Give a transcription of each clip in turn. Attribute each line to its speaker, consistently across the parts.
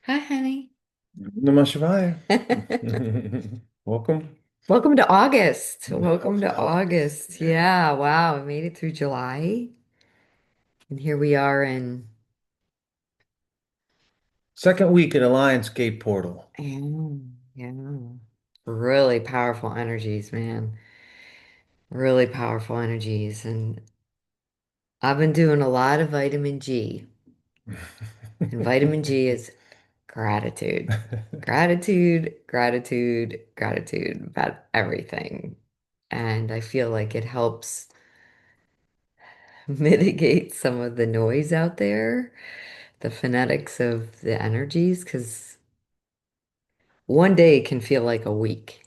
Speaker 1: Hi, honey.
Speaker 2: Namaskar. Welcome.
Speaker 1: Welcome to August.
Speaker 2: Oh,
Speaker 1: Welcome to August. Yeah, wow. We made it through July. And here we are in,
Speaker 2: second week at the Lionsgate portal.
Speaker 1: yeah, really powerful energies, man. Really powerful energies. And I've been doing a lot of vitamin G. And vitamin G is gratitude. Gratitude, gratitude, gratitude about everything. And I feel like it helps mitigate some of the noise out there, the phonetics of the energies, because one day can feel like a week,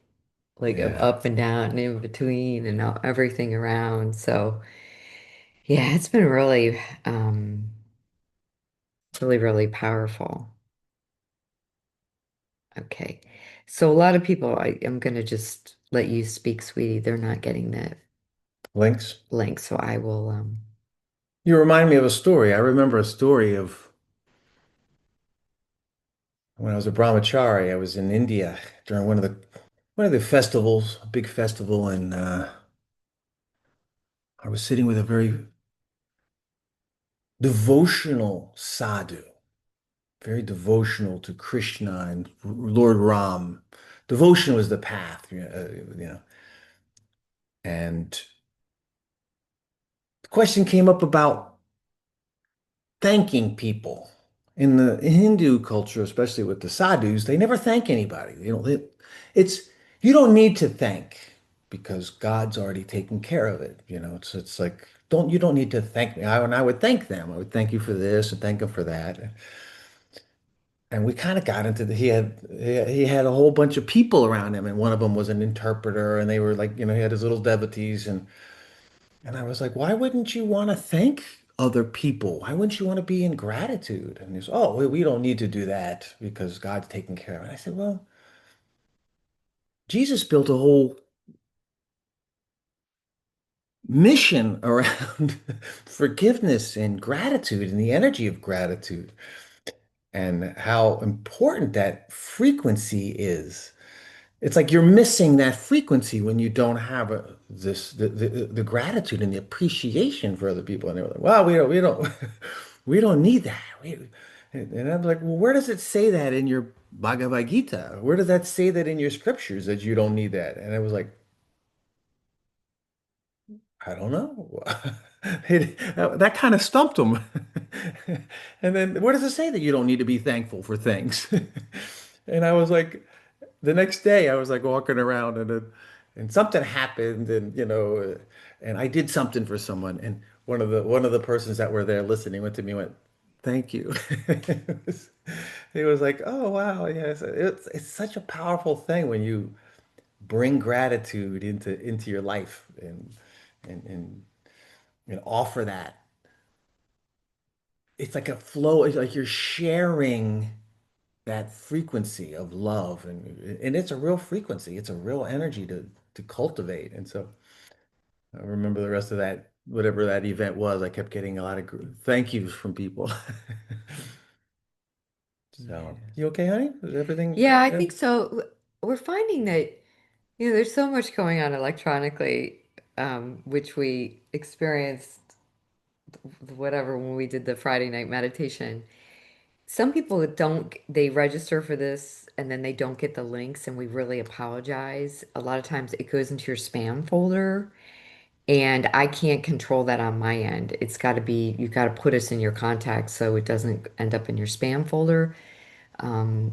Speaker 1: like of
Speaker 2: Yeah.
Speaker 1: up and down and in between and everything around. So yeah, it's been really, really, really powerful. Okay. So a lot of people, I'm gonna just let you speak, sweetie. They're not getting the
Speaker 2: Links.
Speaker 1: link, so I will,
Speaker 2: You remind me of a story. I remember a story of when I was a brahmachari. I was in India during one of the festivals, a big festival, and I was sitting with a very devotional sadhu, very devotional to Krishna and Lord Ram. Devotion was the path, and the question came up about thanking people. In the Hindu culture, especially with the sadhus, they never thank anybody. It's you don't need to thank because God's already taken care of it. It's like you don't need to thank me. I would thank them. I would thank you for this and thank them for that. And we kind of got into he had a whole bunch of people around him, and one of them was an interpreter, and they were like, he had his little devotees, and I was like, why wouldn't you want to thank other people? Why wouldn't you want to be in gratitude? And he's, oh, we don't need to do that because God's taking care of it. I said, well, Jesus built a whole mission around forgiveness and gratitude and the energy of gratitude and how important that frequency is. It's like you're missing that frequency when you don't have the gratitude and the appreciation for other people. And they were like, "Well, we don't we don't need that." And I'm like, "Well, where does it say that in your Bhagavad Gita? Where does that say that in your scriptures that you don't need that?" And I was like, "I don't know." That kind of stumped him. And then where does it say that you don't need to be thankful for things? And I was like, the next day I was like walking around and something happened and I did something for someone and one of the persons that were there listening went to me and went, "Thank you." It was like, oh wow, yes, it's such a powerful thing when you bring gratitude into your life and offer that. It's like a flow, it's like you're sharing that frequency of love and it's a real frequency, it's a real energy to cultivate. And so I remember the rest of that, whatever that event was, I kept getting a lot of thank yous from people. So
Speaker 1: Yeah.
Speaker 2: you okay, honey? Is everything
Speaker 1: Yeah, I think so. We're finding that, there's so much going on electronically, which we experienced whatever when we did the Friday night meditation. Some people don't, they register for this and then they don't get the links, and we really apologize. A lot of times it goes into your spam folder, and I can't control that on my end. It's got to be, you've got to put us in your contacts so it doesn't end up in your spam folder. Um,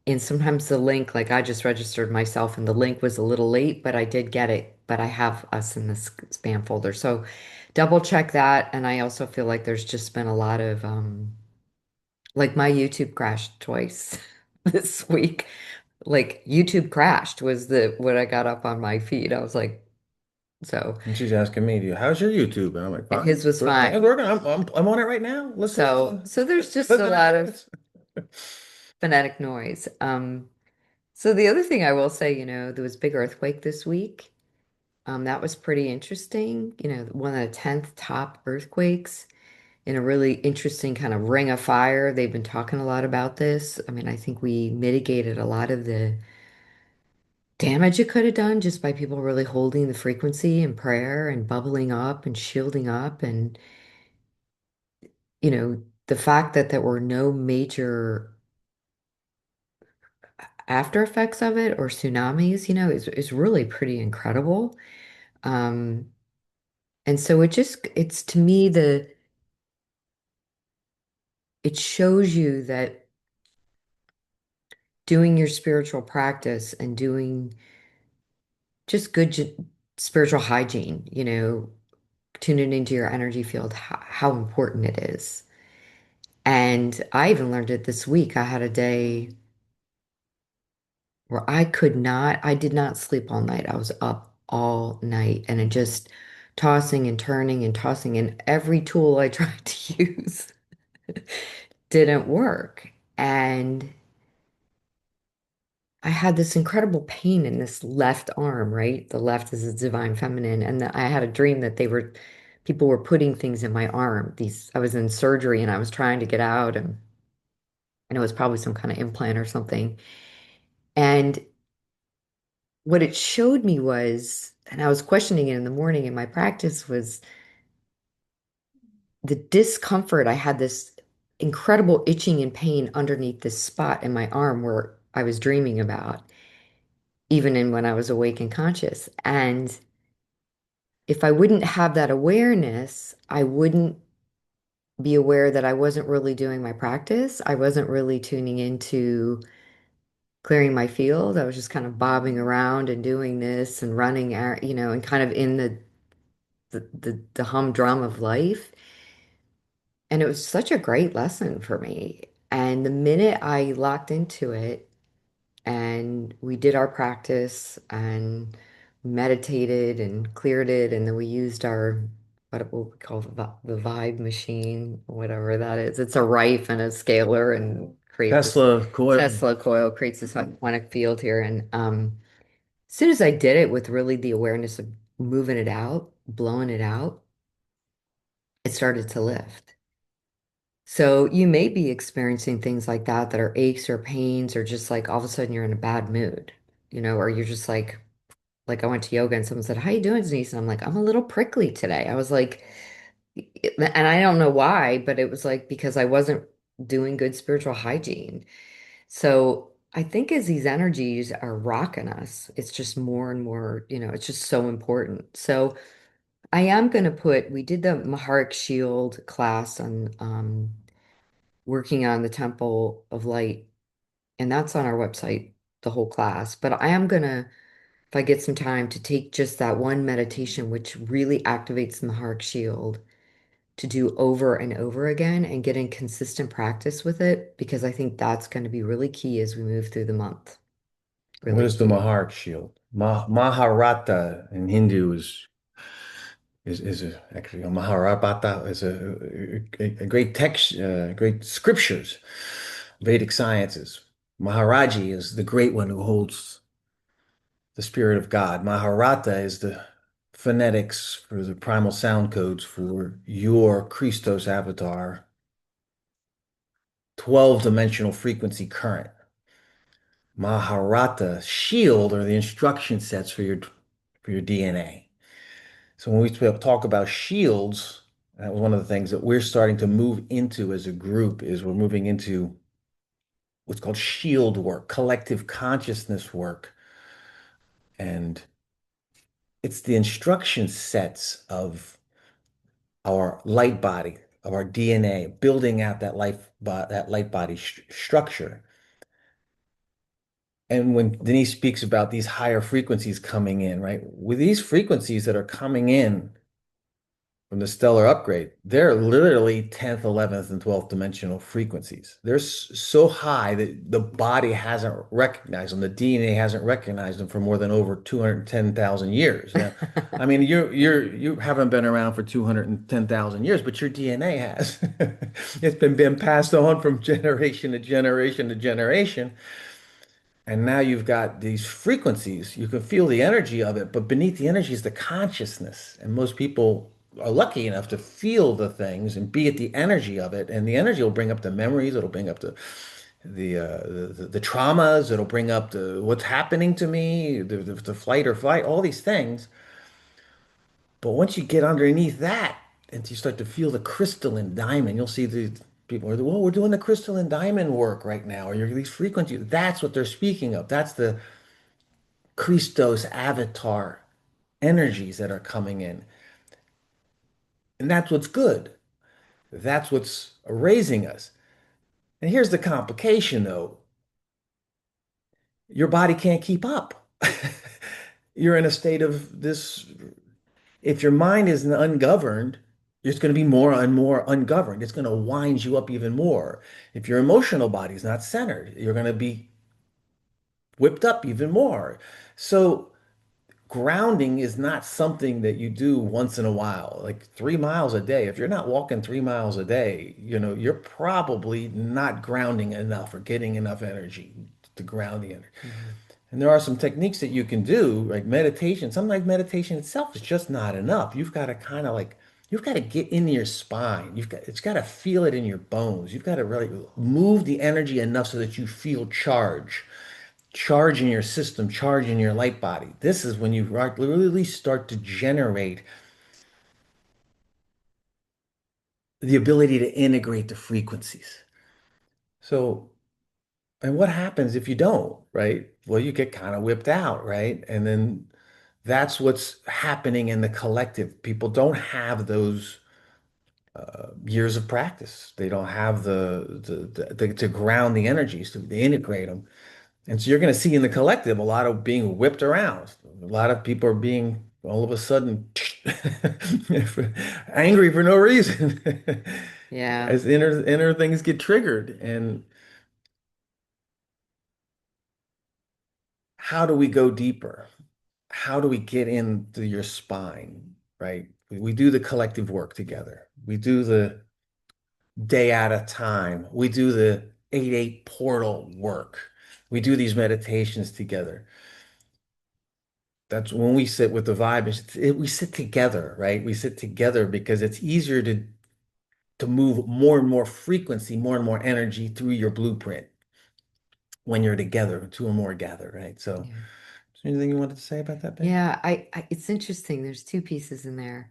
Speaker 1: and sometimes the link, like I just registered myself and the link was a little late, but I did get it, but I have us in the spam folder. So double check that. And I also feel like there's just been a lot of, like my YouTube crashed twice this week. Like YouTube crashed was what I got up on my feed. I was like, so
Speaker 2: and she's asking me, how's your YouTube? And I'm like, fine,
Speaker 1: his was fine.
Speaker 2: mine's working. I'm on it right now.
Speaker 1: So there's just a
Speaker 2: Listen
Speaker 1: lot of
Speaker 2: at
Speaker 1: phonetic noise. So the other thing I will say, there was a big earthquake this week. That was pretty interesting. One of the 10th top earthquakes. in a really interesting kind of ring of fire. They've been talking a lot about this. I mean, I think we mitigated a lot of the damage it could have done just by people really holding the frequency and prayer and bubbling up and shielding up. And, the fact that there were no major after effects of it or tsunamis, is really pretty incredible. Um, and so it's to me it shows you that doing your spiritual practice and doing just good spiritual hygiene, tuning into your energy field, how important it is. And I even learned it this week. I had a day where I did not sleep all night. I was up all night and it just tossing and turning and tossing, and every tool I tried to use didn't work. And I had this incredible pain in this left arm, right? The left is the divine feminine. And I had a dream that people were putting things in my arm. I was in surgery and I was trying to get out, and it was probably some kind of implant or something. And what it showed me was, and I was questioning it in the morning in my practice, was the discomfort. I had this incredible itching and pain underneath this spot in my arm where I was dreaming about, even in when I was awake and conscious. And if I wouldn't have that awareness, I wouldn't be aware that I wasn't really doing my practice. I wasn't really tuning into clearing my field. I was just kind of bobbing around and doing this and running, and kind of in the humdrum of life. And it was such a great lesson for me. And the minute I locked into it and we did our practice and meditated and cleared it, and then we used our what we call the vibe machine, whatever that is. It's a rife and a scalar and creates this
Speaker 2: Tesla coil.
Speaker 1: Tesla coil, creates this quantic field here. And as soon as I did it with really the awareness of moving it out, blowing it out, it started to lift. So you may be experiencing things like that that are aches or pains, or just like all of a sudden you're in a bad mood, or you're just like I went to yoga and someone said, "How you doing, Denise?" And I'm like, "I'm a little prickly today." I was like, and I don't know why, but it was like because I wasn't doing good spiritual hygiene. So I think as these energies are rocking us, it's just more and more, it's just so important. So I am going to we did the Maharic Shield class on working on the Temple of Light, and that's on our website, the whole class. But I am gonna, if I get some time, to take just that one meditation, which really activates the heart shield, to do over and over again and get in consistent practice with it, because I think that's going to be really key as we move through the month.
Speaker 2: What
Speaker 1: Really
Speaker 2: is the
Speaker 1: key.
Speaker 2: Mahar shield? Maharata in Hindu actually a Maharabata is a great text, great scriptures, Vedic sciences. Maharaji is the great one who holds the spirit of God. Maharata is the phonetics for the primal sound codes for your Christos avatar, 12-dimensional frequency current. Maharata shield are the instruction sets for your DNA. So when we talk about shields, that was one of the things that we're starting to move into as a group is we're moving into what's called shield work, collective consciousness work. And it's the instruction sets of our light body, of our DNA, building out that light body structure. And when Denise speaks about these higher frequencies coming in, right? With these frequencies that are coming in from the stellar upgrade, they're literally 10th, 11th, and 12th dimensional frequencies. They're so high that the body hasn't recognized them. The DNA hasn't recognized them for more than over 210,000 years. Now, I mean, you haven't been around for 210,000 years, but your DNA has. It's been passed on from generation to generation to generation. And now you've got these frequencies. You can feel the energy of it, but beneath the energy is the consciousness. And most people are lucky enough to feel the things and be at the energy of it, and the energy will bring up the memories, it'll bring up the traumas, it'll bring up the what's happening to me, the flight or fight, all these things. But once you get underneath that and you start to feel the crystalline diamond, you'll see the people are, well, we're doing the crystalline diamond work right now, or you're these frequencies. That's what they're speaking of. That's the Christos avatar energies that are coming in. And that's what's good. That's what's raising us. And here's the complication, though. Your body can't keep up. You're in a state of this. If your mind is ungoverned, it's going to be more and more ungoverned. It's going to wind you up even more. If your emotional body is not centered, you're going to be whipped up even more. So grounding is not something that you do once in a while, like 3 miles a day. If you're not walking 3 miles a day, you're probably not grounding enough or getting enough energy to ground the energy.
Speaker 1: Mhm.
Speaker 2: And there are some techniques that you can do, like meditation. Sometimes meditation itself is just not enough. You've got to kind of like, you've got to get into your spine. It's got to feel it in your bones. You've got to really move the energy enough so that you feel charge in your system, charge in your light body. This is when you really start to generate the ability to integrate the frequencies. So, and what happens if you don't, right? Well, you get kind of whipped out, right? And then that's what's happening in the collective. People don't have those years of practice. They don't have to ground the energies, to integrate them. And so you're going to see in the collective a lot of being whipped around. A lot of people are being all of a sudden angry for no reason
Speaker 1: Yeah.
Speaker 2: as inner things get triggered. And how do we go deeper? How do we get into your spine, right? We do the collective work together. We do the day at a time. We do the 8-8 portal work. We do these meditations together. That's when we sit with the vibe. We sit together, right? We sit together because it's easier to move more and more frequency, more and more energy through your blueprint when you're together, two or more gather, right? So,
Speaker 1: Yeah.
Speaker 2: is there anything you wanted to say about that, babe?
Speaker 1: Yeah, it's interesting. There's two pieces in there.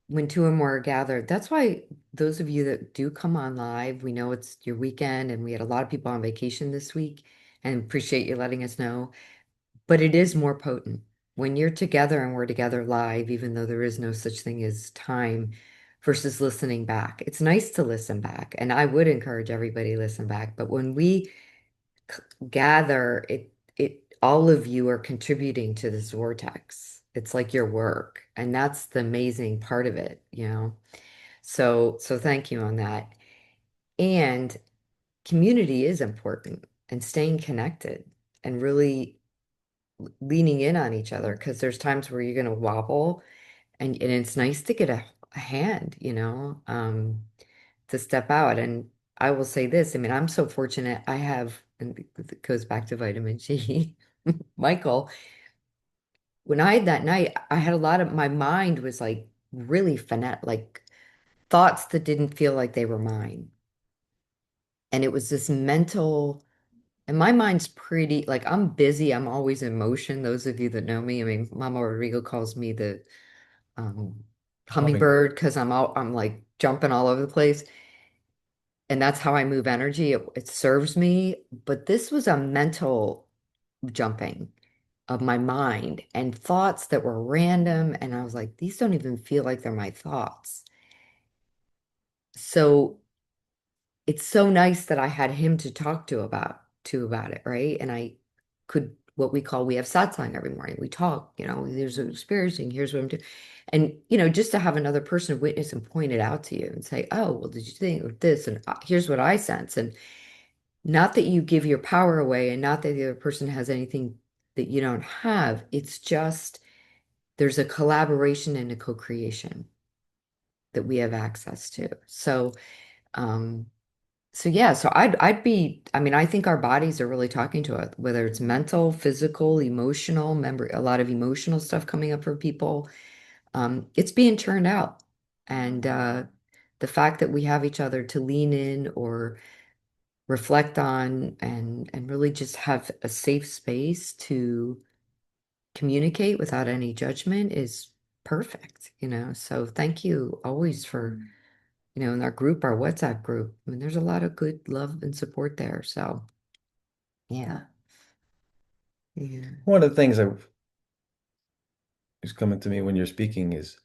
Speaker 1: When two or more are gathered, that's why those of you that do come on live, we know it's your weekend and we had a lot of people on vacation this week and appreciate you letting us know. But it is more potent when you're together and we're together live, even though there is no such thing as time versus listening back. It's nice to listen back, and I would encourage everybody to listen back. But when we gather, it all of you are contributing to this vortex. It's like your work, and that's the amazing part of it, you know. So thank you on that. And community is important and staying connected and really leaning in on each other because there's times where you're going to wobble and it's nice to get a hand, to step out. And I will say this, I mean, I'm so fortunate I have, and it goes back to vitamin G, Michael, when I had that night, I had a lot of, my mind was like really like thoughts that didn't feel like they were mine. And it was this mental, and my mind's pretty, like I'm busy. I'm always in motion. Those of you that know me, I mean, Mama Rodrigo calls me the um,
Speaker 2: Hummingbird.
Speaker 1: hummingbird because I'm like jumping all over the place. And that's how I move energy. It serves me. But this was a mental jumping of my mind and thoughts that were random. And I was like, these don't even feel like they're my thoughts. So it's so nice that I had him to talk to about it, right? And I could what we call we have satsang every morning. We talk, here's what I'm experiencing, here's what I'm doing. And just to have another person witness and point it out to you and say, oh, well, did you think of this? And here's what I sense. And not that you give your power away and not that the other person has anything that you don't have. It's just there's a collaboration and a co-creation that we have access to. Um, so yeah, so I'd be, I mean, I think our bodies are really talking to us, whether it's mental, physical, emotional, remember a lot of emotional stuff coming up for people. It's being churned out. And the fact that we have each other to lean in or reflect on and really just have a safe space to communicate without any judgment is perfect, you know. So thank you always for, you know, in our group, our WhatsApp group. I mean, there's a lot of good love and support there. So yeah. Yeah.
Speaker 2: One of the things that is coming to me when you're speaking is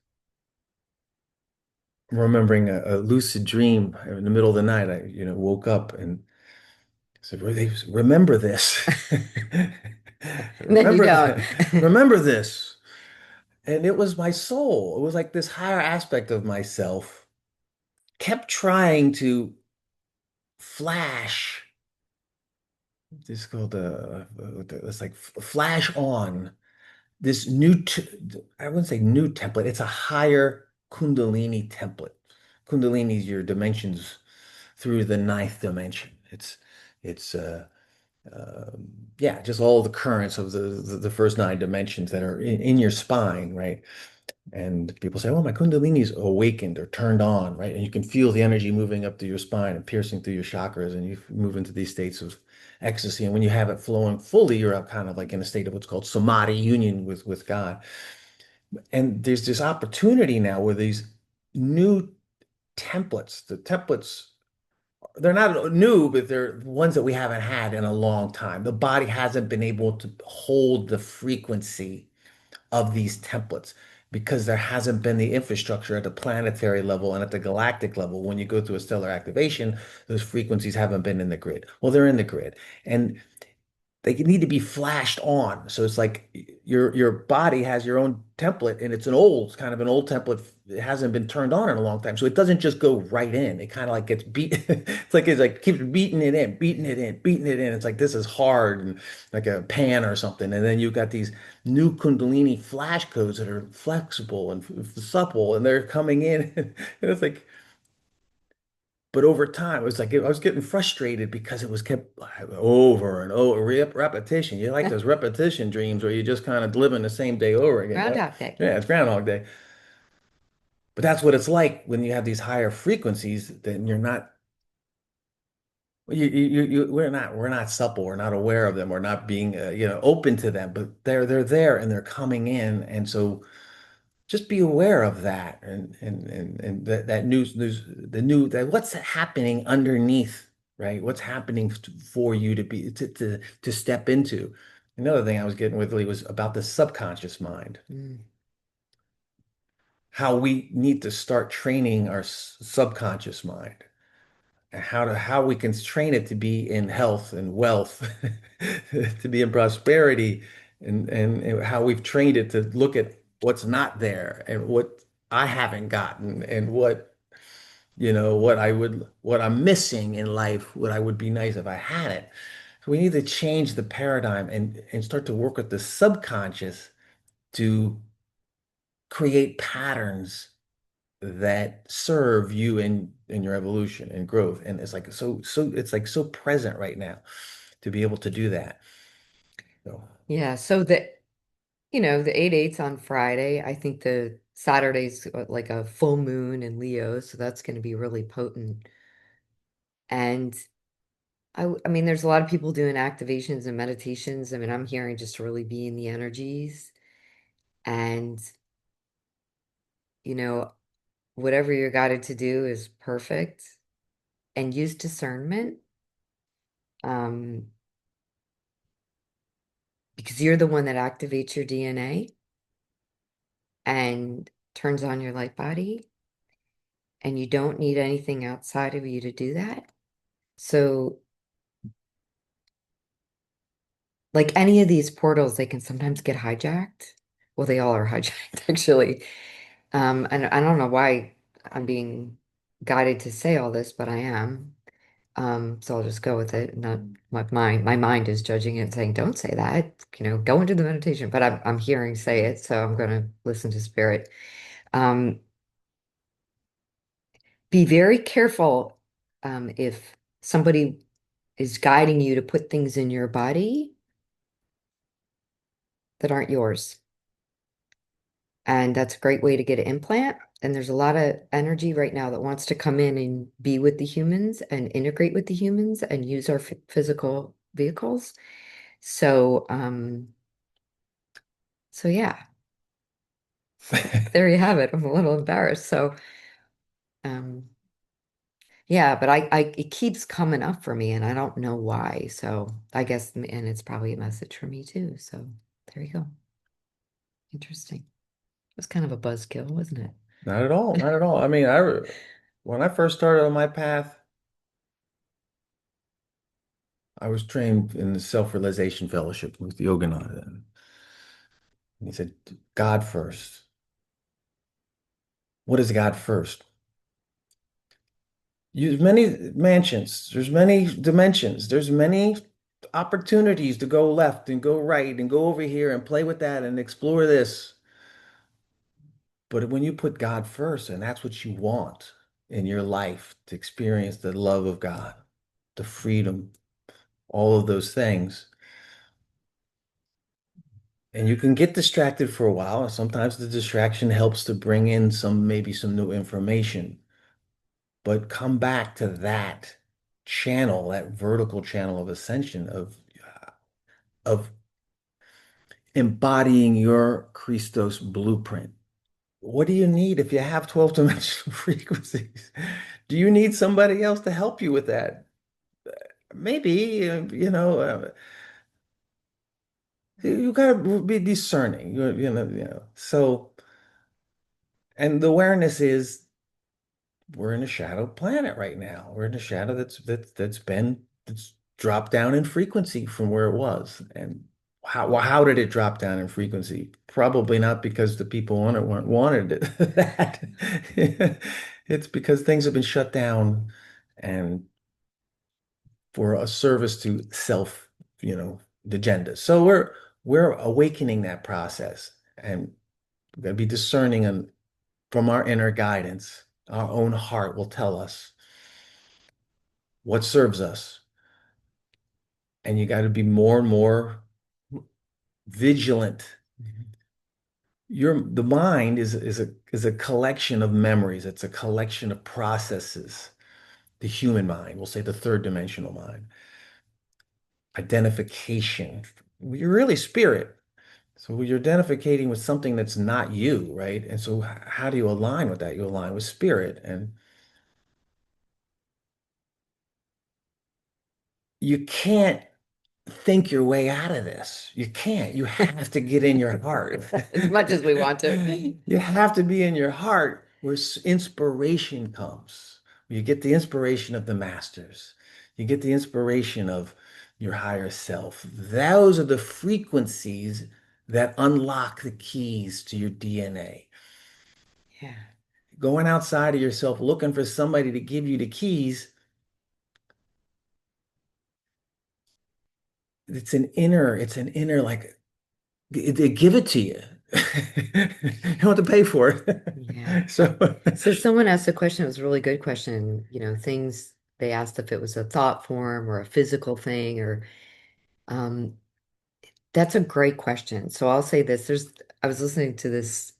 Speaker 2: remembering a lucid dream in the middle of the night. I, woke up and said, remember this.
Speaker 1: And then you
Speaker 2: Remember
Speaker 1: don't.
Speaker 2: that. Remember this. And it was my soul. It was like this higher aspect of myself kept trying to flash. It's called it's like flash on this I wouldn't say new template. It's a higher Kundalini template. Kundalini is your dimensions through the ninth dimension. It's yeah, just all the currents of the first nine dimensions that are in your spine, right? And people say, "Oh, my Kundalini's awakened or turned on," right? And you can feel the energy moving up through your spine and piercing through your chakras, and you move into these states of ecstasy. And when you have it flowing fully, you're up kind of like in a state of what's called samadhi, union with God. And there's this opportunity now where these new templates, the templates, they're not new, but they're ones that we haven't had in a long time. The body hasn't been able to hold the frequency of these templates because there hasn't been the infrastructure at the planetary level and at the galactic level. When you go through a stellar activation, those frequencies haven't been in the grid. Well, they're in the grid. And they need to be flashed on. So it's like your body has your own template, and it's kind of an old template. It hasn't been turned on in a long time. So it doesn't just go right in. It kind of like gets beat. It's like keeps beating it in, beating it in, beating it in. It's like this is hard and like a pan or something. And then you've got these new Kundalini flash codes that are flexible and supple, and they're coming in. And it's like, but over time, it was like I was getting frustrated because it was kept over and over repetition. You like those repetition dreams where you just kind of living the same day over again.
Speaker 1: Groundhog Day.
Speaker 2: Yeah, it's Groundhog Day. But that's what it's like when you have these higher frequencies. Then you're not. We're not supple. We're not aware of them. We're not being open to them. But they're there and they're coming in, and so just be aware of that and that news the new that what's happening underneath, right? What's happening for you to step into. Another thing I was getting with Lee was about the subconscious mind,
Speaker 1: Mm.
Speaker 2: how we need to start training our subconscious mind, and how we can train it to be in health and wealth, to be in prosperity, and how we've trained it to look at what's not there and what I haven't gotten and what I'm missing in life, what I would be nice if I had it. So we need to change the paradigm and start to work with the subconscious to create patterns that serve you in your evolution and growth. And it's like it's like so present right now to be able to do that. So
Speaker 1: Yeah. So the, you know, the 8/8's on Friday. I think the Saturday's like a full moon in Leo, so that's going to be really potent. And I mean, there's a lot of people doing activations and meditations. I mean, I'm hearing just to really be in the energies and, you know, whatever you're guided to do is perfect and use discernment. Um, because you're the one that activates your DNA and turns on your light body, and you don't need anything outside of you to do that. So, like any of these portals, they can sometimes get hijacked. Well, they all are hijacked, actually. And I don't know why I'm being guided to say all this, but I am. So I'll just go with it. Not my mind is judging it and saying, don't say that, you know, go into the meditation. But I'm hearing say it, so I'm gonna listen to spirit. Um, be very careful if somebody is guiding you to put things in your body that aren't yours. And that's a great way to get an implant. and there's a lot of energy right now that wants to come in and be with the humans and integrate with the humans and use our physical vehicles. So, so yeah, there you have it. I'm a little embarrassed. So, um, yeah, but it keeps coming up for me and I don't know why. So I guess, and it's probably a message for me too. So there you go. Interesting. It was kind of a buzzkill, wasn't
Speaker 2: Not at all, not at all. I mean, when I first started on my path, I was trained in the self-realization fellowship with Yogananda. And he said, God first. What is God first? There's many mansions, there's many dimensions, there's many opportunities to go left and go right and go over here and play with that and explore this. But when you put God first, and that's what you want in your life to experience the love of God, the freedom, all of those things, and you can get distracted for a while. And sometimes the distraction helps to bring in maybe some new information, but come back to that channel, that vertical channel of ascension of embodying your Christos blueprint. What do you need if you have 12 dimensional frequencies? Do you need somebody else to help you with that? Maybe, you got to be discerning, So, and the awareness is we're in a shadow planet right now. We're in a shadow that's dropped down in frequency from where it was. And how did it drop down in frequency? Probably not because the people on it weren't wanted that. It's because things have been shut down and for a service to self, the agenda. So we're awakening that process and we're going to be discerning and from our inner guidance. Our own heart will tell us what serves us. And you got to be more and more vigilant. The mind is a collection of memories. It's a collection of processes. The human mind, we'll say the third dimensional mind, identification. You're really spirit. So you're identificating with something that's not you, right? And so how do you align with that? You align with spirit. And you can't think your way out of this. You can't. You have to get in your heart.
Speaker 1: it? As much as we want to.
Speaker 2: You have to be in your heart where inspiration comes. You get the inspiration of the masters. You get the inspiration of your higher self. Those are the frequencies that unlock the keys to your DNA.
Speaker 1: Yeah.
Speaker 2: Going outside of yourself, looking for somebody to give you the keys, it's an inner like they give it to you. You don't have to pay for
Speaker 1: Yeah.
Speaker 2: it. So
Speaker 1: So someone asked a question, it was a really good question, things they asked if it was a thought form or a physical thing or um that's a great question. So I'll say this, I was listening to this,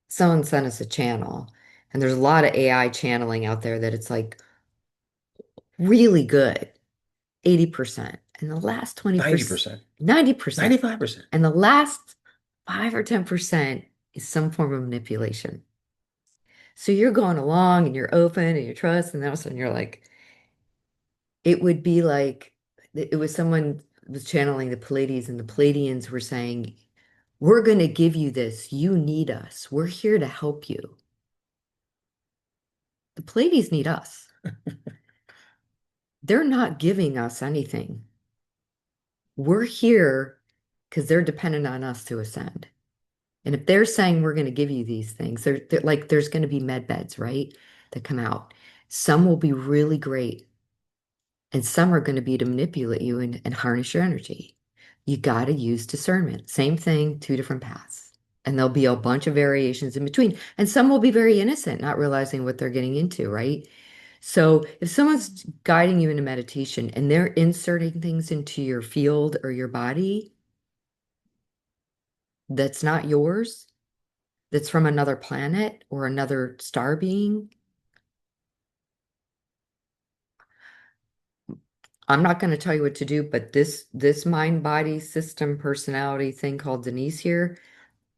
Speaker 1: someone sent us a channel and there's a lot of AI channeling out there that it's like really good, 80%. And the last 20%,
Speaker 2: 90%,
Speaker 1: 90%,
Speaker 2: 95%.
Speaker 1: and the last 5 or 10% is some form of manipulation. So you're going along and you're open and you trust, and then all of a sudden you're like, it would be like it was someone was channeling the Pleiades, and the Pleiadians were saying, we're going to give you this. You need us. We're here to help you. The Pleiades need us. They're not giving us anything. We're here because they're dependent on us to ascend. And if they're saying we're going to give you these things, they're like there's going to be med beds, right? That come out. Some will be really great, and some are going to be to manipulate you and harness your energy. You got to use discernment. Same thing, two different paths. And there'll be a bunch of variations in between. And some will be very innocent, not realizing what they're getting into, right? So if someone's guiding you into meditation and they're inserting things into your field or your body that's not yours, that's from another planet or another star being. I'm not going to tell you what to do, but this mind body system personality thing called Denise here,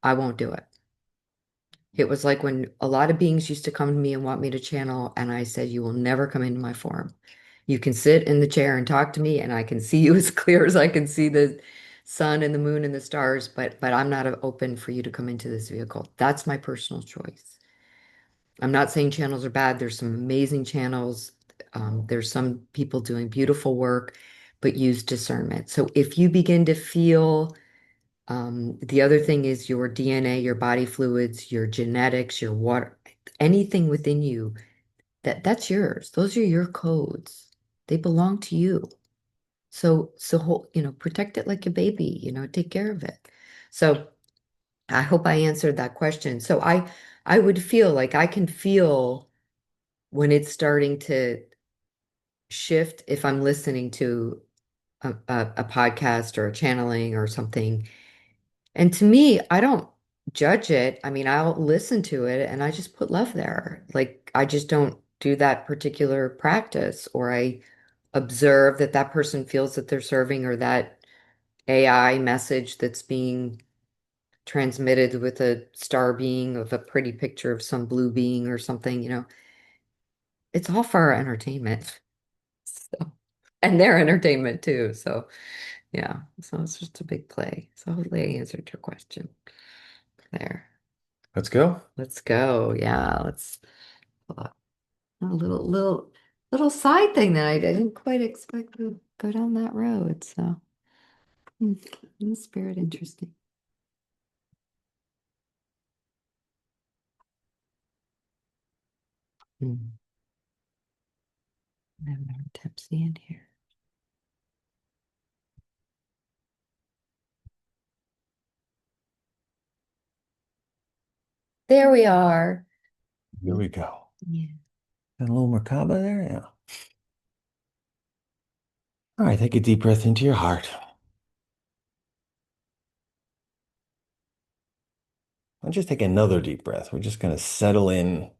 Speaker 1: I won't do it. It was like when a lot of beings used to come to me and want me to channel, and I said, "You will never come into my form. You can sit in the chair and talk to me, and I can see you as clear as I can see the sun and the moon and the stars, but I'm not open for you to come into this vehicle." That's my personal choice. I'm not saying channels are bad. There's some amazing channels. There's some people doing beautiful work, but use discernment. So if you begin to feel, the other thing is your DNA, your body fluids, your genetics, your water, anything within you, that's yours. Those are your codes. They belong to you. Protect it like a baby, take care of it. So I hope I answered that question. So I would feel like I can feel when it's starting to shift if I'm listening to a podcast or a channeling or something. And to me, I don't judge it. I mean, I'll listen to it and I just put love there. Like I just don't do that particular practice, or I observe that that person feels that they're serving, or that AI message that's being transmitted with a star being of a pretty picture of some blue being or something. It's all for our entertainment. So, and their entertainment too. So yeah, so it's just a big play. So hopefully I answered your question there.
Speaker 2: Let's go.
Speaker 1: Let's go. Yeah, let's pull up a little side thing that I didn't quite expect to go down that road. So hmm, in the spirit, interesting. Hmm. I have another Tipsy in here. There we are.
Speaker 2: Here we go.
Speaker 1: Yeah.
Speaker 2: And a little Merkaba there, yeah. All right, take a deep breath into your heart. And just take another deep breath. We're just going to settle in.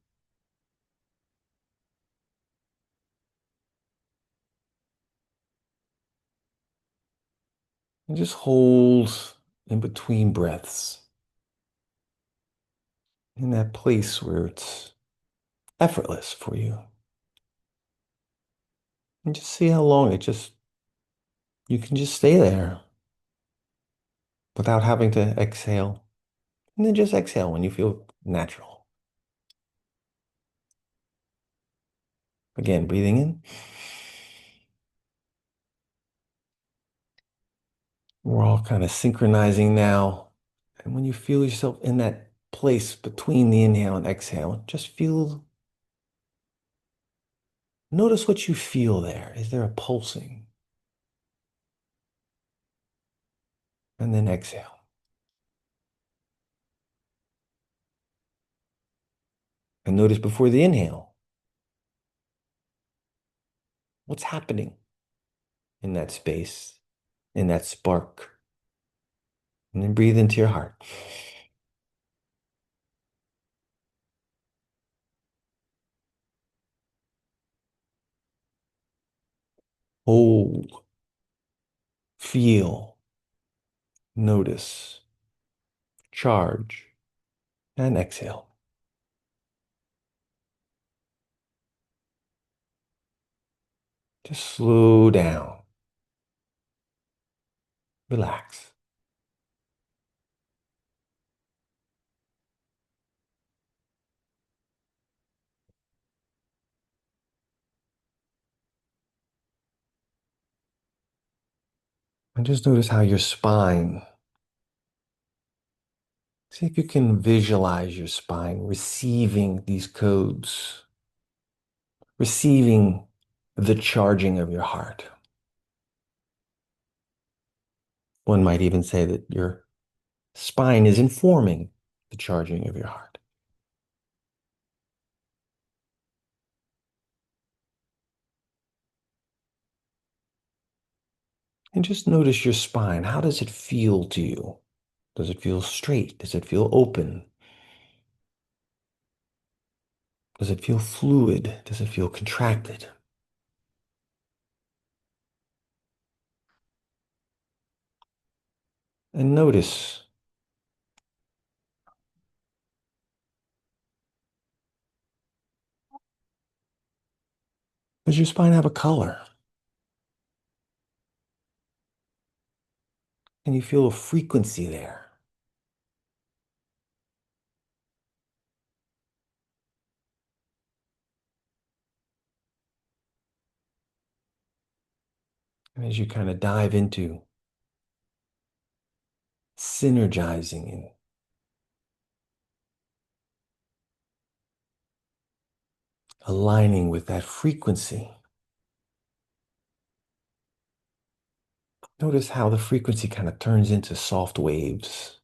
Speaker 2: And just hold in between breaths in that place where it's effortless for you. And just see how long you can just stay there without having to exhale. And then just exhale when you feel natural. Again, breathing in. We're all kind of synchronizing now. And when you feel yourself in that place between the inhale and exhale, just notice what you feel there. Is there a pulsing? And then exhale. And notice before the inhale, what's happening in that space, in that spark. And then breathe into your heart. Hold, feel, notice, charge, and exhale. Just slow down, relax. And just notice how your spine, see if you can visualize your spine receiving these codes, receiving the charging of your heart. One might even say that your spine is informing the charging of your heart. And just notice your spine. How does it feel to you? Does it feel straight? Does it feel open? Does it feel fluid? Does it feel contracted? And notice, does your spine have a color? Can you feel a frequency there? And as you kind of dive into synergizing and aligning with that frequency, notice how the frequency kind of turns into soft waves.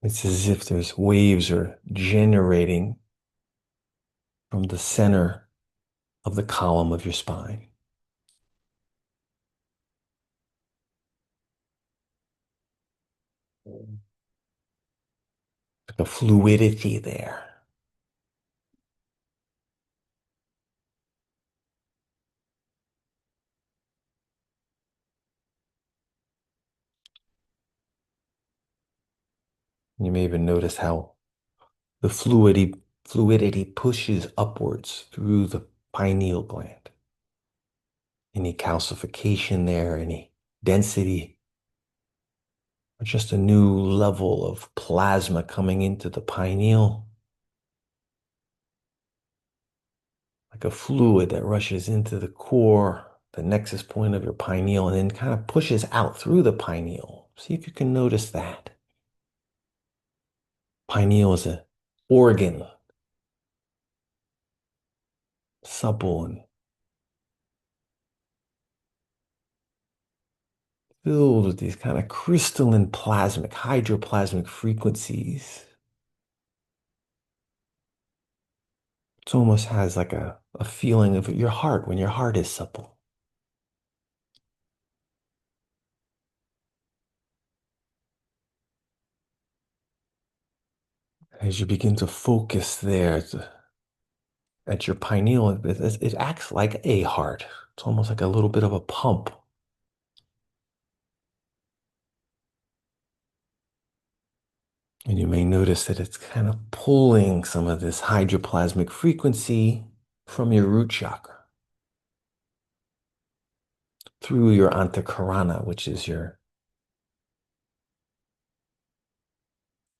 Speaker 2: It's as if there's waves are generating from the center of the column of your spine. Like a fluidity there. You may even notice how the fluidity pushes upwards through the pineal gland. Any calcification there, any density, or just a new level of plasma coming into the pineal, like a fluid that rushes into the core, the nexus point of your pineal, and then kind of pushes out through the pineal. See if you can notice that. Pineal is an organ, supple and filled with these kind of crystalline plasmic, hydroplasmic frequencies. It almost has like a feeling of your heart when your heart is supple. As you begin to focus there at your pineal, it acts like a heart. It's almost like a little bit of a pump. And you may notice that it's kind of pulling some of this hydroplasmic frequency from your root chakra through your antakarana, which is your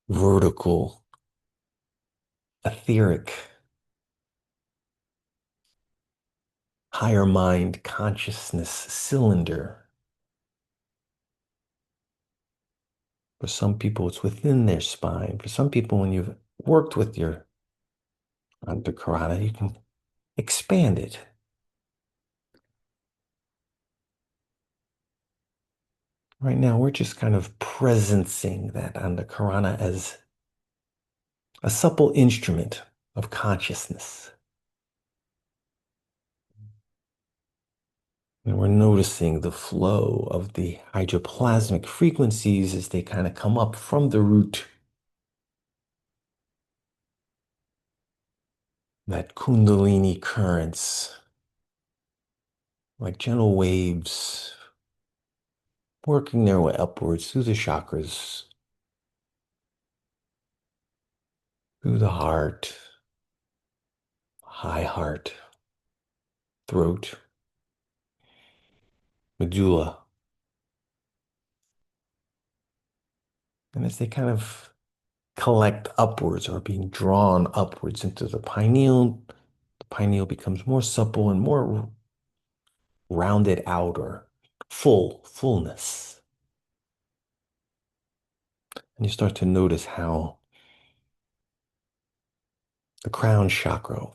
Speaker 2: vertical, etheric, higher mind consciousness cylinder. For some people, it's within their spine. For some people, when you've worked with your antakarana, you can expand it. Right now, we're just kind of presencing that antakarana as a supple instrument of consciousness. And we're noticing the flow of the hydroplasmic frequencies as they kind of come up from the root. That Kundalini currents, like gentle waves, working their way upwards through the chakras, through the heart, high heart, throat, medulla. And as they kind of collect upwards or being drawn upwards into the pineal becomes more supple and more rounded out or fullness. And you start to notice how the crown chakra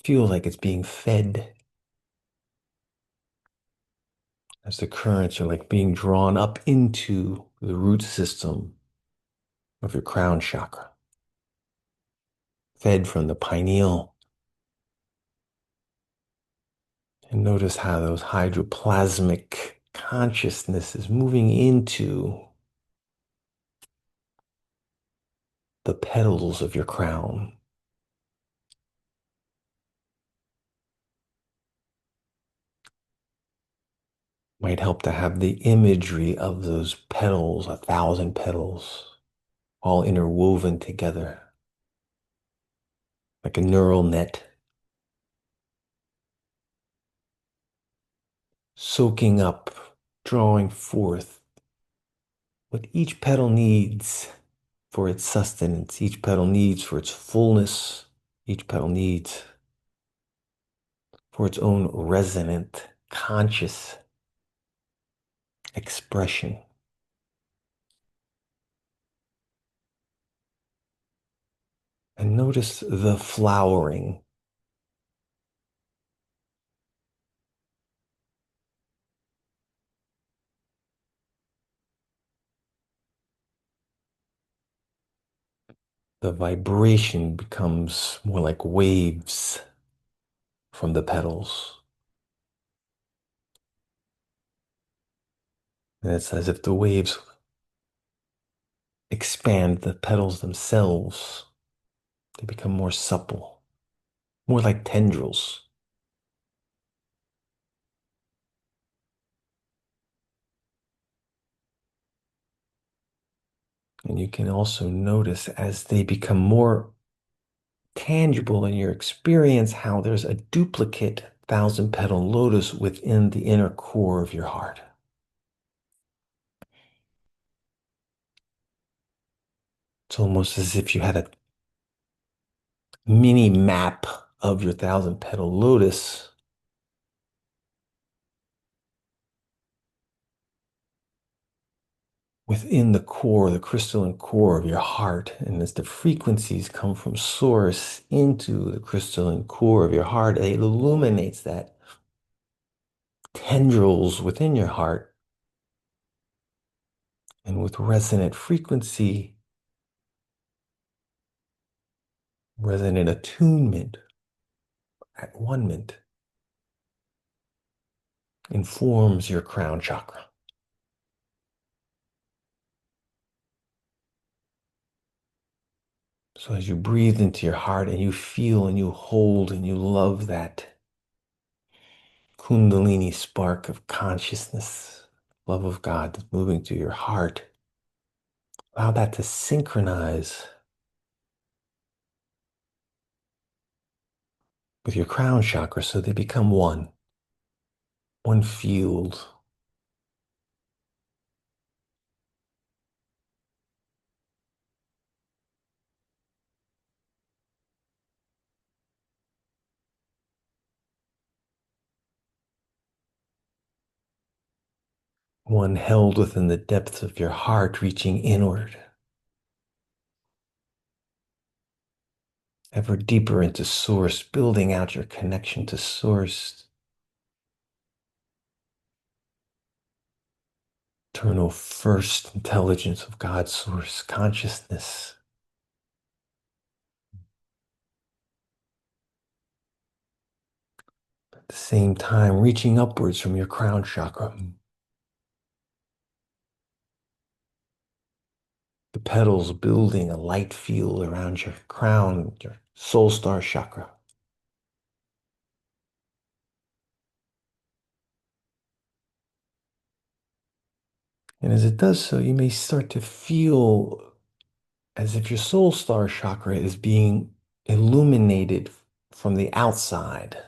Speaker 2: feels like it's being fed as the currents are like being drawn up into the root system of your crown chakra, fed from the pineal. And notice how those hydroplasmic consciousness is moving into the petals of your crown. Might help to have the imagery of those petals, 1,000 petals, all interwoven together like a neural net, soaking up, drawing forth what each petal needs for its sustenance, each petal needs for its fullness, each petal needs for its own resonant, conscious expression. And notice the flowering, the vibration becomes more like waves from the petals. And it's as if the waves expand the petals themselves. They become more supple, more like tendrils. And you can also notice as they become more tangible in your experience how there's a duplicate 1,000 petal lotus within the inner core of your heart. It's almost as if you had a mini map of your 1,000 petal lotus within the core, the crystalline core of your heart. And as the frequencies come from source into the crystalline core of your heart, it illuminates that tendrils within your heart. And with resonant frequency, resonant attunement, at one-ment, informs your crown chakra. So as you breathe into your heart and you feel and you hold and you love that Kundalini spark of consciousness, love of God that's moving through your heart, allow that to synchronize with your crown chakra so they become one field, one held within the depths of your heart, reaching inward, ever deeper into source, building out your connection to source, eternal first intelligence of God's source consciousness. At the same time, reaching upwards from your crown chakra, the petals building a light field around your crown, your soul star chakra. And as it does so, you may start to feel as if your soul star chakra is being illuminated from the outside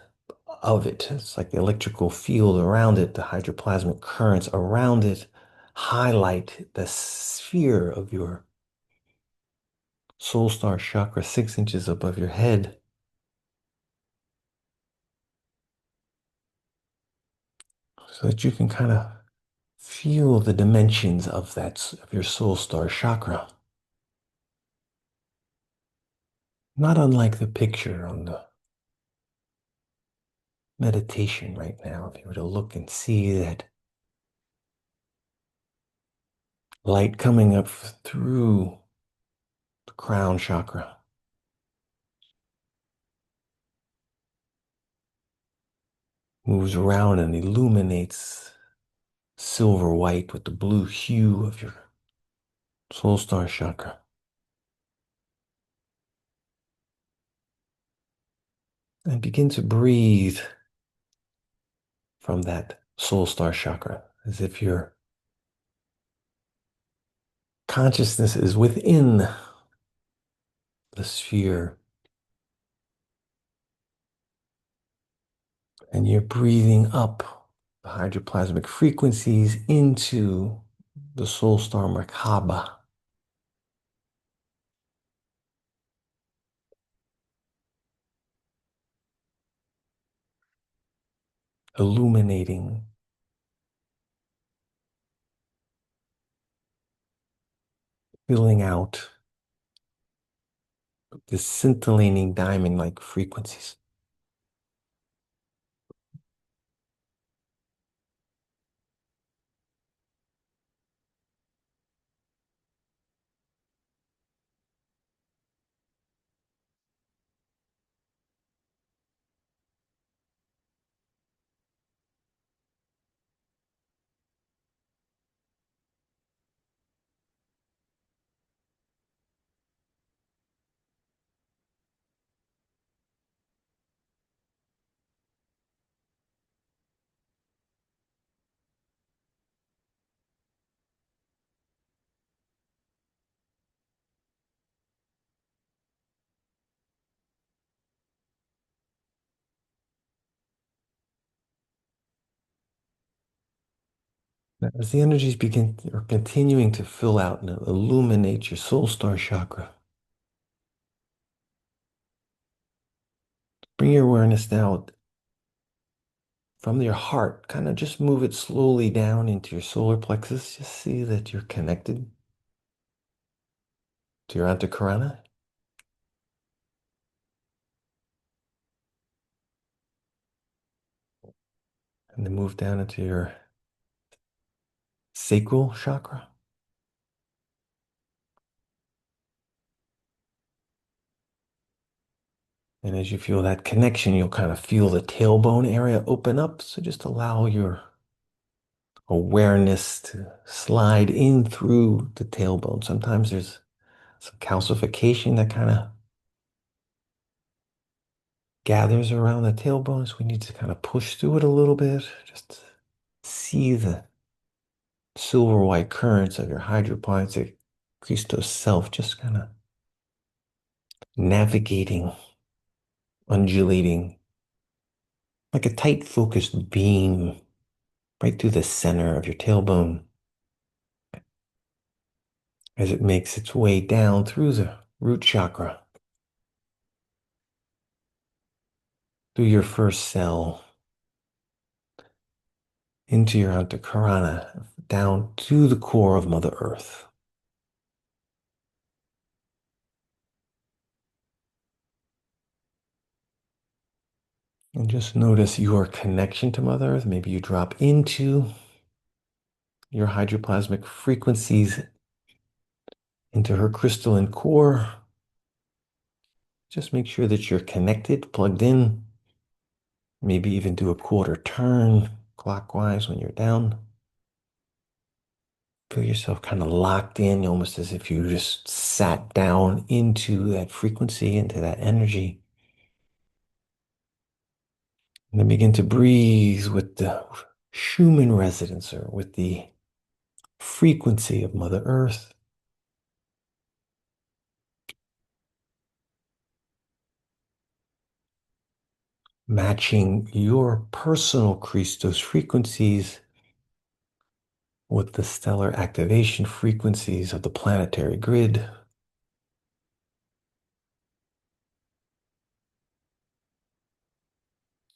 Speaker 2: of it. It's like the electrical field around it, the hydroplasmic currents around it highlight the sphere of your soul star chakra 6 inches above your head. So that you can kind of feel the dimensions of of your soul star chakra. Not unlike the picture on the meditation right now. If you were to look and see that light coming up through the crown chakra, moves around and illuminates silver white with the blue hue of your soul star chakra. And begin to breathe from that soul star chakra as if your consciousness is within the sphere and you're breathing up the hydroplasmic frequencies into the soul star Merkaba, illuminating, filling out the scintillating diamond-like frequencies. As the energies begin or continuing to fill out and illuminate your soul star chakra, bring your awareness now from your heart, kind of just move it slowly down into your solar plexus. Just see that you're connected to your antakarana. And then move down into your sacral chakra. And as you feel that connection, you'll kind of feel the tailbone area open up. So just allow your awareness to slide in through the tailbone. Sometimes there's some calcification that kind of gathers around the tailbone. So we need to kind of push through it a little bit. Just see the silver white currents of your hydroponic Christos self just kind of navigating, undulating like a tight focused beam right through the center of your tailbone as it makes its way down through the root chakra, through your first cell, into your antakarana, down to the core of Mother Earth. And just notice your connection to Mother Earth. Maybe you drop into your hydroplasmic frequencies into her crystalline core. Just make sure that you're connected, plugged in. Maybe even do a quarter turn clockwise when you're down. Feel yourself kind of locked in, almost as if you just sat down into that frequency, into that energy. And then begin to breathe with the Schumann resonance or with the frequency of Mother Earth, matching your personal Christos frequencies with the stellar activation frequencies of the planetary grid.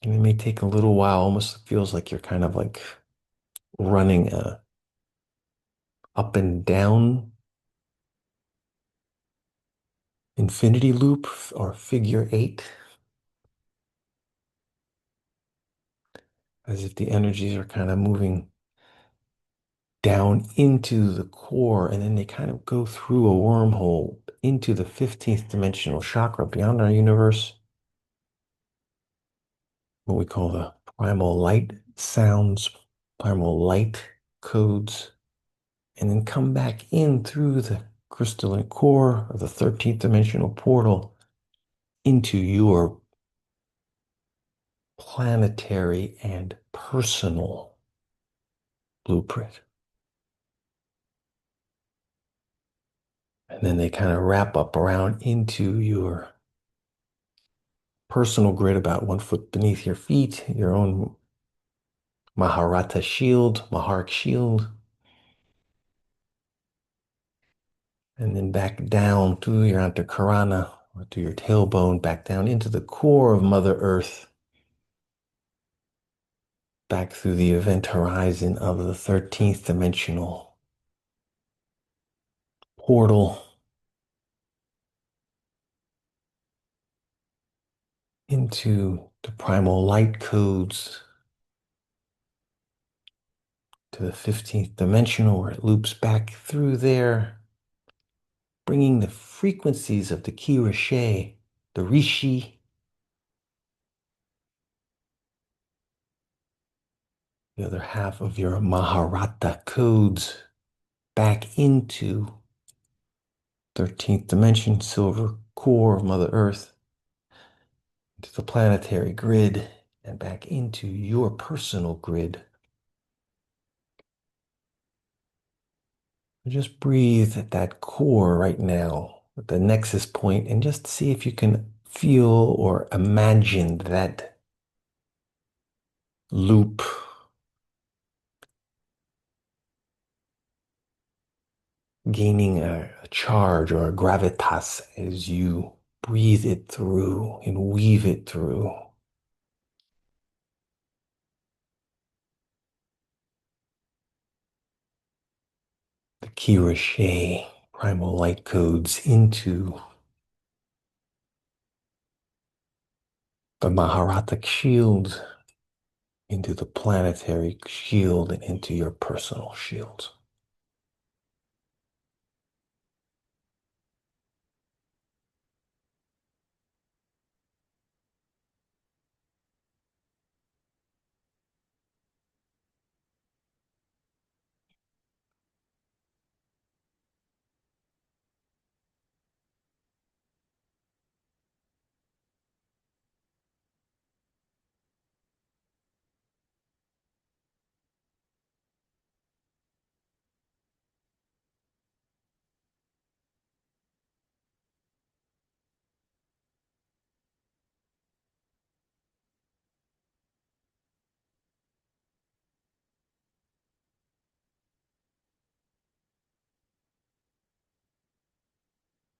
Speaker 2: And it may take a little while, almost feels like you're kind of like running a up and down infinity loop or figure eight, as if the energies are kind of moving down into the core and then they kind of go through a wormhole into the 15th dimensional chakra beyond our universe, what we call the primal light sounds, primal light codes, and then come back in through the crystalline core of the 13th dimensional portal into your planetary and personal blueprint. And then they kind of wrap up around into your personal grid about 1 foot beneath your feet, your own Maharata shield, Maharak shield, and then back down to your Antakarana, or to your tailbone, back down into the core of Mother Earth, back through the event horizon of the 13th dimensional portal into the primal light codes to the 15th dimensional where it loops back through there, bringing the frequencies of the ki rishi, the rishi, the other half of your Maharata codes back into 13th dimension, silver core of Mother Earth, into the planetary grid, and back into your personal grid. Just breathe at that core right now, at the nexus point, and just see if you can feel or imagine that loop gaining a charge or a gravitas as you breathe it through and weave it through. The Kirashe primal light codes into the Maharatic shield, into the planetary shield, and into your personal shield.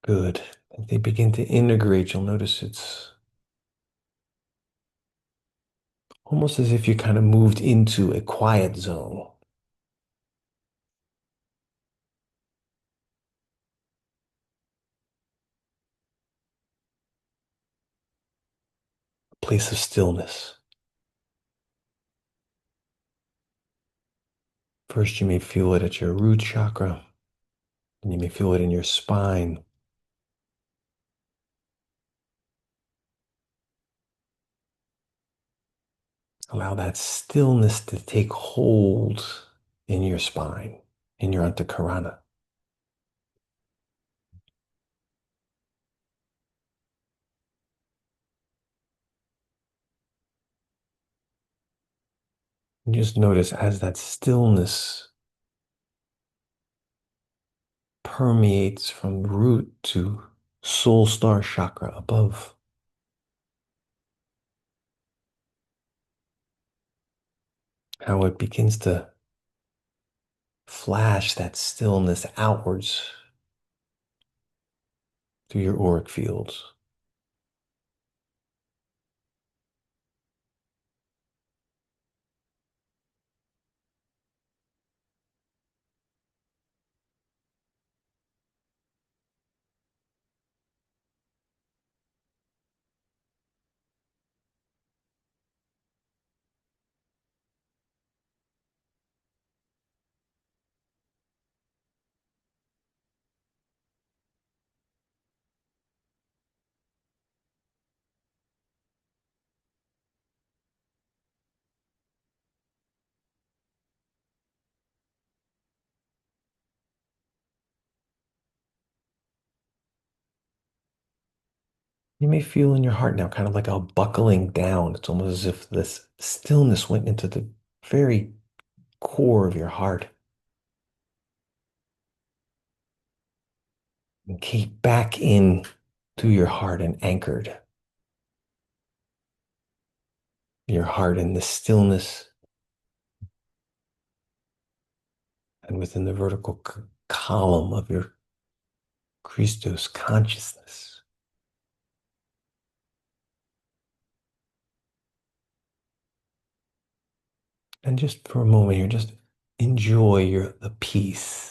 Speaker 2: Good. As they begin to integrate, you'll notice it's almost as if you kind of moved into a quiet zone, a place of stillness. First, you may feel it at your root chakra, and you may feel it in your spine. Allow that stillness to take hold in your spine, in your antakarana. And just notice as that stillness permeates from root to soul star chakra above, how it begins to flash that stillness outwards through your auric fields. You may feel in your heart now kind of like a buckling down. It's almost as if this stillness went into the very core of your heart and came back in to your heart and anchored your heart in the stillness and within the vertical column of your Christos consciousness. And just for a moment here, just enjoy the peace.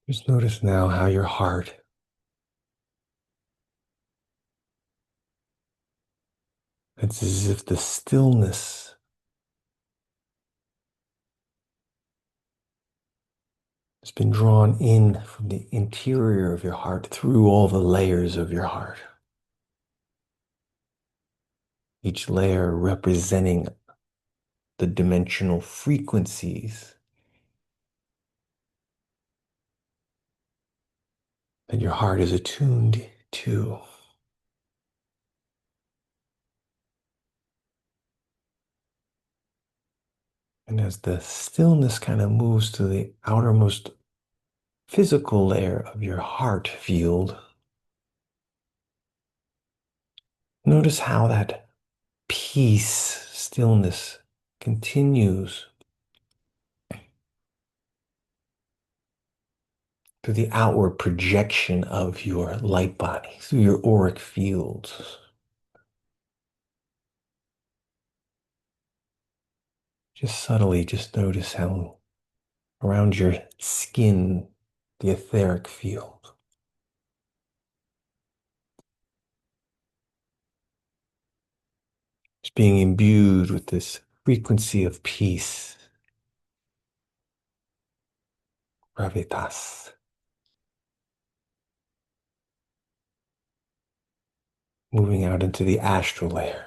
Speaker 2: Just notice now how your heart, it's as if the stillness has been drawn in from the interior of your heart through all the layers of your heart. Each layer representing the dimensional frequencies that your heart is attuned to. And as the stillness kind of moves to the outermost physical layer of your heart field, notice how that peace, stillness continues through the outward projection of your light body, through your auric fields. Just subtly, just notice how around your skin, the etheric field is being imbued with this frequency of peace, gravitas, moving out into the astral layer,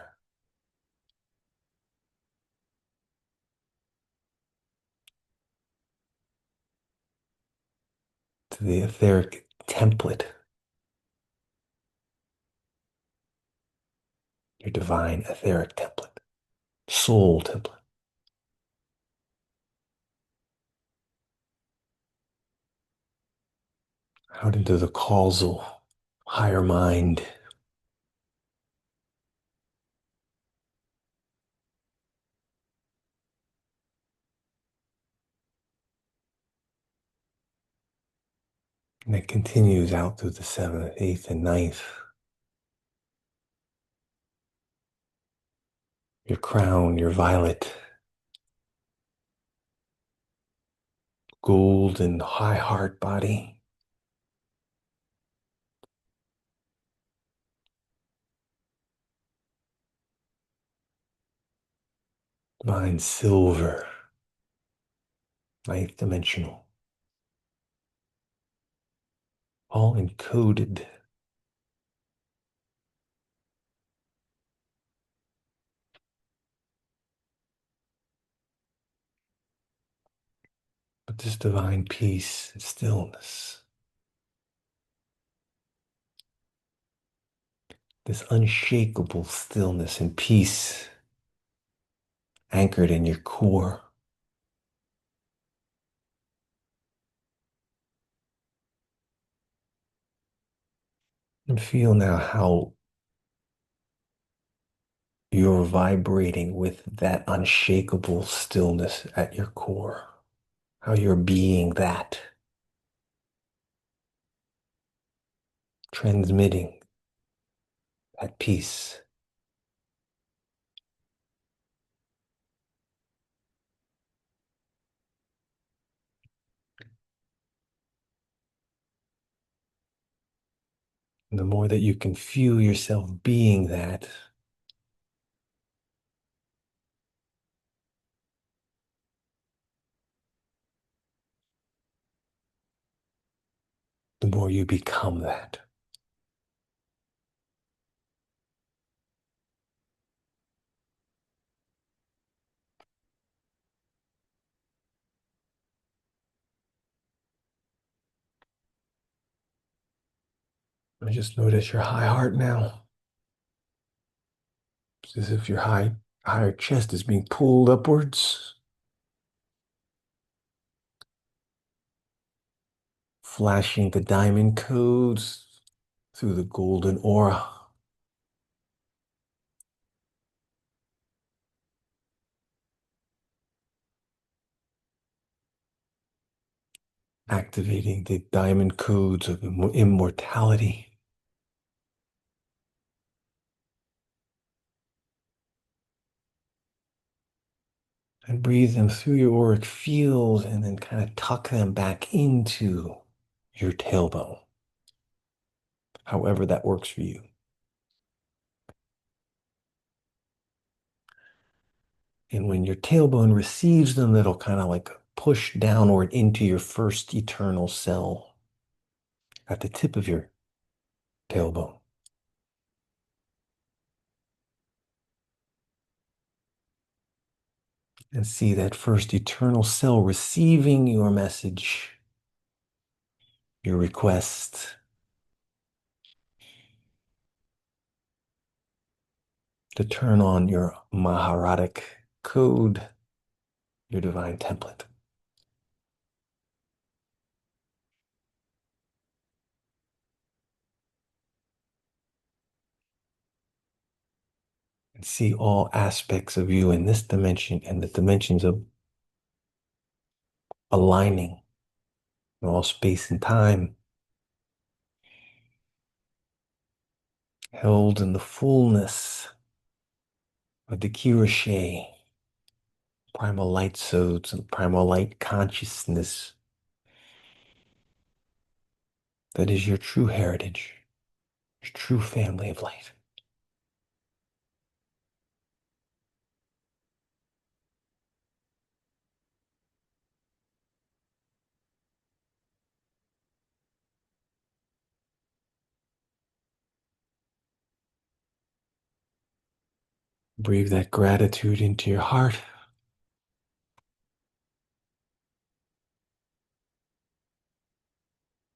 Speaker 2: to the etheric template, your divine etheric template, soul template, out into the causal higher mind, and it continues out through the seventh, eighth, and ninth. Your crown, your violet, golden high heart body, divine silver, ninth dimensional, all encoded with this divine peace and stillness. this unshakable stillness and peace anchored in your core. And feel now how you're vibrating with that unshakable stillness at your core, how you're being that, transmitting that peace. And the more that you can feel yourself being that, the more you become that. I just notice your high heart now. It's as if your higher chest is being pulled upwards, flashing the diamond codes through the golden aura, activating the diamond codes of immortality. And breathe them through your auric field and then kind of tuck them back into your tailbone, however that works for you. And when your tailbone receives them, it'll kind of like push downward into your first eternal cell at the tip of your tailbone. And see that first eternal cell receiving your message, your request to turn on your Maharatic code, your divine template. And see all aspects of you in this dimension and the dimensions of aligning in all space and time, held in the fullness of the Kirashe, primal light sods and primal light consciousness that is your true heritage, your true family of light. Breathe that gratitude into your heart,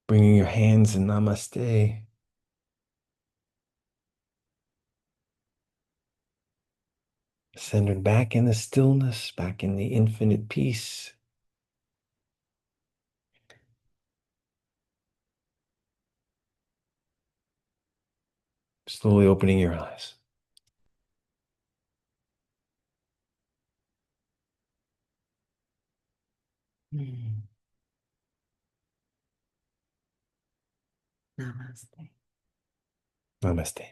Speaker 2: bringing your hands in namaste, centered back in the stillness, back in the infinite peace. Slowly opening your eyes.
Speaker 1: Mm. Namaste.
Speaker 2: Namaste.